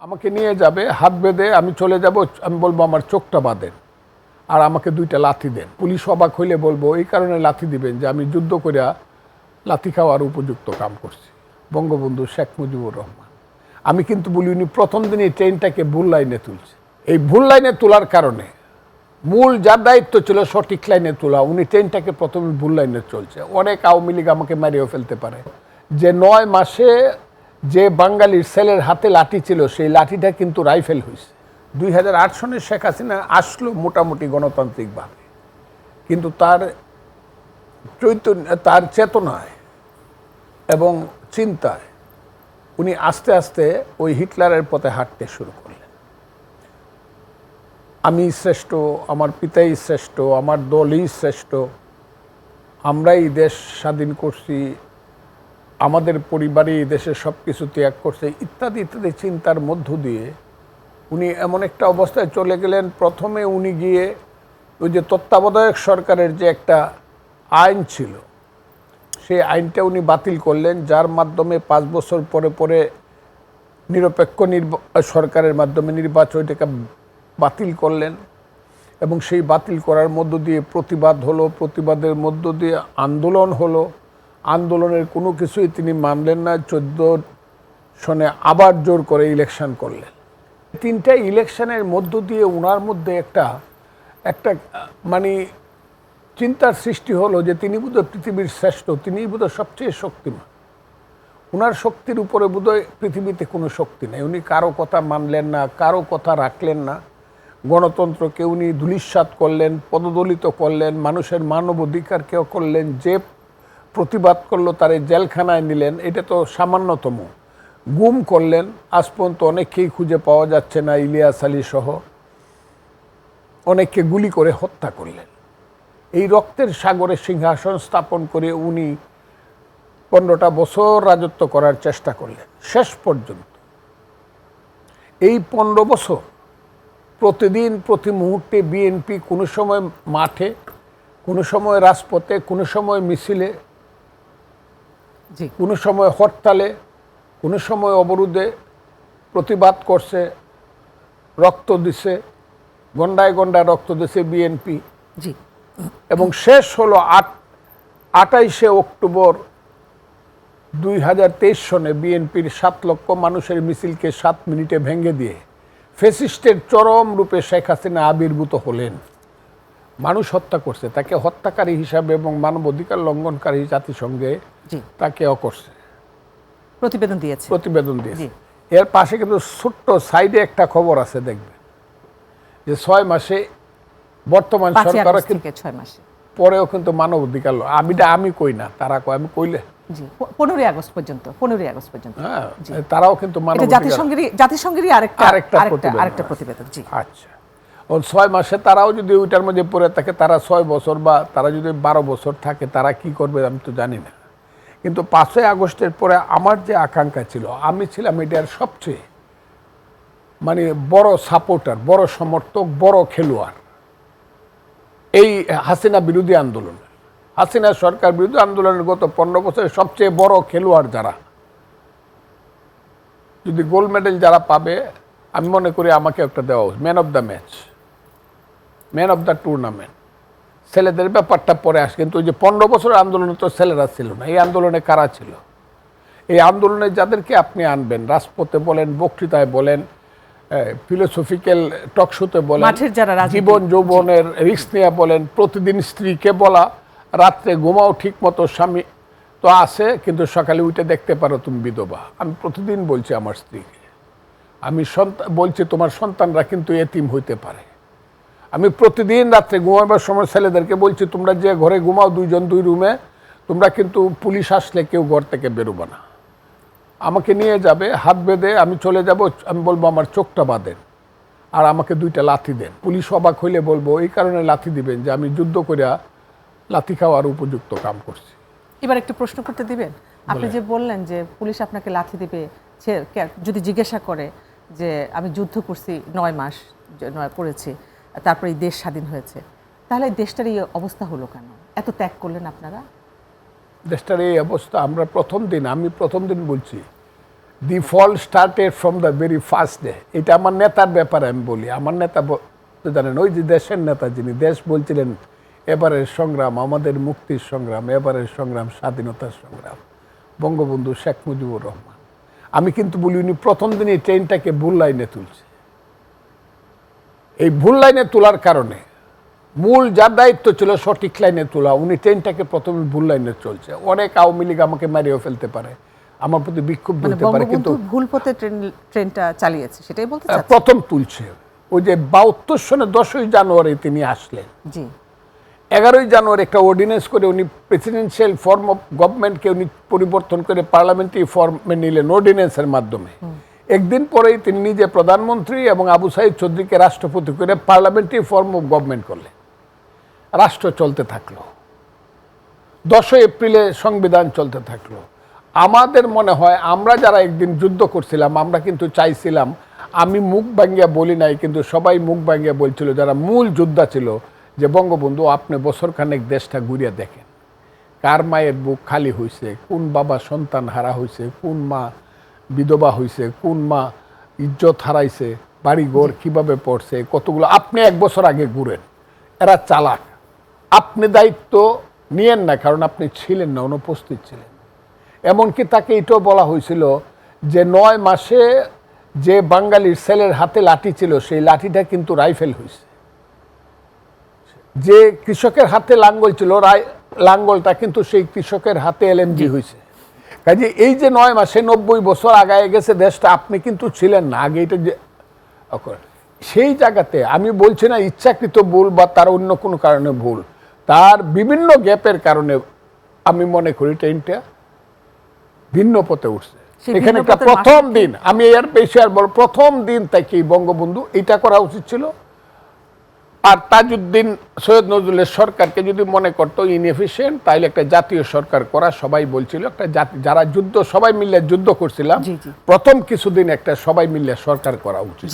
আমাকে নিয়ে যাবে, হাত বেঁধে আমি চলে যাব, আমি বলবো আমার চোখটা বাঁধেন আর আমাকে 2টা লাথি দেন। পুলিশ অবাক হইলে বলবো এই কারণে লাথি দিবেন যে আমি যুদ্ধ করিয়া লাথি খাওয়ার উপযুক্ত কাম করছি। বঙ্গবন্ধু শেখ মুজিবুর রহমান। আমি কিন্তু বলি উনি প্রথম দিনই ট্রেনটাকে ভুল লাইনে তুলছে। এই ভুল লাইনে তোলার কারণে মূল যার দায়িত্ব ছিল সঠিক লাইনে তোলা, উনি ট্রেনটাকে প্রথমে ভুল লাইনে চলছে। অনেক আওয়ামী লীগ আমাকে মারিয়েও ফেলতে পারে। যে 9 মাসে যে বাঙালির ছেলের হাতে লাঠি ছিল সেই লাঠিটা কিন্তু রাইফেল হয়েছে। 2008 সনে শেখ হাসিনা আসলো মোটামুটি গণতান্ত্রিকভাবে, কিন্তু তার তার চেতনায় এবং চিন্তায় উনি আস্তে আস্তে ওই হিটলারের পথে হাঁটতে শুরু করলেন। আমি শ্রেষ্ঠ, আমার পিতাই শ্রেষ্ঠ, আমার দলই শ্রেষ্ঠ, আমরাই দেশ স্বাধীন করছি, আমাদের পরিবারই দেশের সব কিছু ত্যাগ করছে, ইত্যাদি ইত্যাদি চিন্তার মধ্য দিয়ে উনি এমন একটা অবস্থায় চলে গেলেন। প্রথমে উনি গিয়ে ওই যে তত্ত্বাবধায়ক সরকারের যে একটা আইন ছিল সেই আইনটা উনি বাতিল করলেন, যার মাধ্যমে 5 বছর পরে পরে নিরপেক্ষ সরকারের মাধ্যমে নির্বাচনটাকে বাতিল করলেন। এবং সেই বাতিল করার মধ্য দিয়ে প্রতিবাদ হলো, প্রতিবাদের মধ্য দিয়ে আন্দোলন হলো। আন্দোলনের কোনো কিছুই তিনি মানলেন না। 14 সনে আবার জোর করে ইলেকশন করলেন। 3টা ইলেকশনের মধ্য দিয়ে ওনার মধ্যে একটা মানে চিন্তার সৃষ্টি হলো যে তিনি বোধহয় পৃথিবীর শ্রেষ্ঠ, তিনি বোধহয় সবচেয়ে শক্তিমান। ওনার শক্তির উপরে বোধহয় পৃথিবীতে কোনো শক্তি নেই। উনি কারো কথা মানলেন না, কারো কথা রাখলেন না। গণতন্ত্রকে উনি ধূলিসাৎ করলেন, পদদলিত করলেন, মানুষের মানবাধিকারকেও করলেন। যে প্রতিবাদ করলো তারে জেলখানায় নিলেন, এটা তো সামান্যতম। গুম করলেন, আজ পর্যন্ত অনেককেই খুঁজে পাওয়া যাচ্ছে না, ইলিয়াস আলী সহ অনেককে গুলি করে হত্যা করলেন। এই রক্তের সাগরে সিংহাসন স্থাপন করে উনি 15টা বছর রাজত্ব করার চেষ্টা করলেন। শেষ পর্যন্ত এই 15 বছর প্রতিদিন প্রতি মুহূর্তে বিএনপি কোনো সময় মাঠে, কোনো সময় রাজপথে, কোনো সময় মিছিলে, কোনো সময় হরতালে, কোনো সময় অবরোধে প্রতিবাদ করছে, রক্ত দিছে, গন্ডায় গন্ডায় রক্ত দিছে বিএনপি। এবং শেষ হলো 28শে অক্টোবর 2023 সনে বিএনপির 7 লক্ষ মানুষের মিছিলকে 7 মিনিটে ভেঙে দিয়ে ফ্যাসিস্টের চরম রূপে শেখ হাসিনা আবির্ভূত হলেন। মানুষ হত্যা করছে, তাকে হত্যাকারী হিসাবে এবং মানবাধিকার লঙ্ঘনকারী জাতিসংঘে তাকেও করছে, প্রতিবেদন দিয়েছে। এর পাশে কিন্তু ছোট্ট সাইডে একটা খবর আছে, দেখবেন যে 6 মাসে বর্তমান সরকার কিন্তু 6 মাসে পরেও কিন্তু মানবাধিকার, আমি কই না, তারা কয়, আমি কইলে 15 আগস্ট পর্যন্ত তারাও কিন্তু জাতিসংঘেরই আরেকটা প্রতিবেদন। আচ্ছা, 6 মাসে তারাও যদি ওইটার মধ্যে পড়ে থাকে, তারা 6 বছর বা তারা যদি 12 বছর থাকে, তারা কি করবে আমি তো জানি না। কিন্তু 5ই আগস্টের পরে আমার যে আকাঙ্ক্ষা ছিল, আমি ছিলাম এটার সবচেয়ে মানে বড় সাপোর্টার, বড় সমর্থক, বড় খেলোয়াড় এই হাসিনা বিরোধী আন্দোলন, হাসিনা সরকার বিরোধী আন্দোলনের গত 15 বছরের সবচেয়ে বড় খেলোয়াড় যারা, যদি গোল্ড মেডেল যারা পাবে, আমি মনে করি আমাকে একটা দেওয়া উচিত, man of the match, man of the tournament. ছেলেদের ব্যাপারটা পরে আসে, কিন্তু ওই যে 15 বছরের আন্দোলনে তো ছেলেরা ছিল না। এই আন্দোলনে কারা ছিল? এই আন্দোলনে যাদেরকে আপনি আনবেন, রাজপথে বলেন, বক্তৃতায় বলেন, ফিলোসফিক্যাল টকশোতে বলেন, জীবন যৌবনের রিস্ক নিয়ে বলেন, প্রতিদিন স্ত্রীকে বলা রাত্রে ঘুমাও ঠিক মতো, স্বামী তো আছে কিন্তু সকালে উঠে দেখতে পারো তুমি বিধবা। আমি প্রতিদিন বলছি আমার স্ত্রীকে, আমি বলছি তোমার সন্তানরা কিন্তু এতিম হইতে পারে। আমি প্রতিদিন রাত্রে ঘুমাবার সময় ছেলেদেরকে বলছি, তোমরা যে ঘরে ঘুমাও 2 জন 2 রুমে, তোমরা কিন্তু পুলিশ আসলে কেউ ঘর থেকে বেরোবে না। আমাকে নিয়ে যাবে, হাত বেঁধে আমি চলে যাব, আমি বলবো আমার চোখটা বাঁধেন আর আমাকে 2টা লাথি দেন। পুলিশ অবাক হইলে বলবো এই কারণে লাথি দিবেন যে আমি যুদ্ধ করিয়া লাথি খাওয়ার উপযুক্ত কাম করছি। এবার একটু প্রশ্ন করতে দিবেন? আপনি যে বললেন যে পুলিশ আপনাকে লাথি দিবে, যদি জিজ্ঞাসা করে যে আমি যুদ্ধ করছি 9 মাস করেছি, তারপরে এই দেশ স্বাধীন হয়েছে, তাহলে দেশটার এই অবস্থা হলো কেন? এত ত্যাগ করলেন আপনারা? দেশটার এই অবস্থা আমরা আমি প্রথম দিন বলছি the fall started from the very first day. এটা আমার নেতার ব্যাপারে আমি বলি। আমার নেতা তো জানেন, ওই যে দেশের নেতা যিনি, দেশ বলছিলেন এবারের সংগ্রাম আমাদের মুক্তির সংগ্রাম, এবারের সংগ্রাম স্বাধীনতার সংগ্রাম, বঙ্গবন্ধু শেখ মুজিবুর রহমান। আমি কিন্তু বলি উনি প্রথম দিনই ট্রেনটাকে ভুল লাইনে তুলছে। এই ভুল লাইনে তোলার কারণে মূল যার দায়িত্ব ছিল সঠিক লাইনে তোলা, উনি ট্রেনটাকে প্রথমে ভুল লাইনে চলছে। অনেক আওয়ামী লীগ আমাকে মারিয়েও ফেলতে পারে, আমার প্রতি বিক্ষুব্ধ হতে পারে, কিন্তু ভুল পথে ট্রেনটা চালিয়েছে, সেটাই বলতে চাচ্ছেন? প্রথম তুলছে। ওই যে 72 সনে 10ই জানুয়ারি তিনি আসলেন, জি 11ই জানুয়ারি একটা অর্ডিন্যান্স করে উনি প্রেসিডেন্সিয়াল ফর্ম অফ গভর্নমেন্টকে উনি পরিবর্তন করে পার্লামেন্টারি ফর্মে নিলেন অর্ডিন্যান্সের মাধ্যমে। একদিন পরেই তিনি নিজে প্রধানমন্ত্রী এবং আবু সাইদ চৌধুরীকে রাষ্ট্রপতি করে পার্লামেন্টারি ফর্ম অফ গভর্নমেন্ট করলেন। রাষ্ট্র চলতে থাকলো। 10 এপ্রিলে সংবিধান চলতে থাকলো। আমাদের মনে হয় আমরা যারা একদিন যুদ্ধ করছিলাম, আমরা কিন্তু চাইছিলাম, আমি মুখ ভাঙ্গিয়া বলি নাই, কিন্তু সবাই মুখ ভাঙ্গিয়া বলছিল যারা মূল যোদ্ধা ছিল, যে বঙ্গবন্ধু আপনি বছরখানেক দেশটা ঘুরিয়ে দেখেন, কার মায়ের বুক খালি হয়েছে, কোন বাবা সন্তান হারা হয়েছে, কোন মা বিধবা হয়েছে, কোন মা ইজ্জত হারাইছে, বাড়ি ঘর কীভাবে পড়ছে, কতগুলো। আপনি 1 বছর আগে ঘুরেন। এরা চালাক। আপনি দায়িত্ব নিয়েন না, কারণ আপনি ছিলেন না, অনুপস্থিত ছিলেন। এমনকি তাকে এটাও বলা হয়েছিল যে 9 মাসে যে বাঙালির ছেলের হাতে লাঠি ছিল, সেই লাঠিটা কিন্তু রাইফেল হয়েছে। যে কৃষকের হাতে লাঙ্গল ছিল, লাঙ্গলটা কিন্তু সেই কৃষকের হাতে এলএমজি হয়েছে। কাজে এই যে 9 মাসে 90 বছর আগায় গেছে দেশটা, আপনি কিন্তু ছিলেন না আগে। এটা যে সেই জায়গাতে আমি বলছি না ইচ্ছাকৃত ভুল বা তার অন্য কোনো কারণে ভুল, তার বিভিন্ন গ্যাপের কারণে আমি মনে করি ট্রেনটা ভিন্ন পথে উঠছে। এখানে একটা প্রথম দিন, আমি এর বেশি আর বল, প্রথম দিন থেকে বঙ্গবন্ধু এটা করা উচিত ছিল। আর তাজউদ্দিন সৈয়দ নজরুলের সরকারকে যদি মনে করতো ইনএফিশিয়েন্ট, তাইলে একটা জাতীয় সরকার করা, সবাই বলছিল একটা যারা যুদ্ধ সবাই মিলে যুদ্ধ করছিলাম, প্রথম কিছুদিন একটা সবাই মিলে সরকার করা উচিত।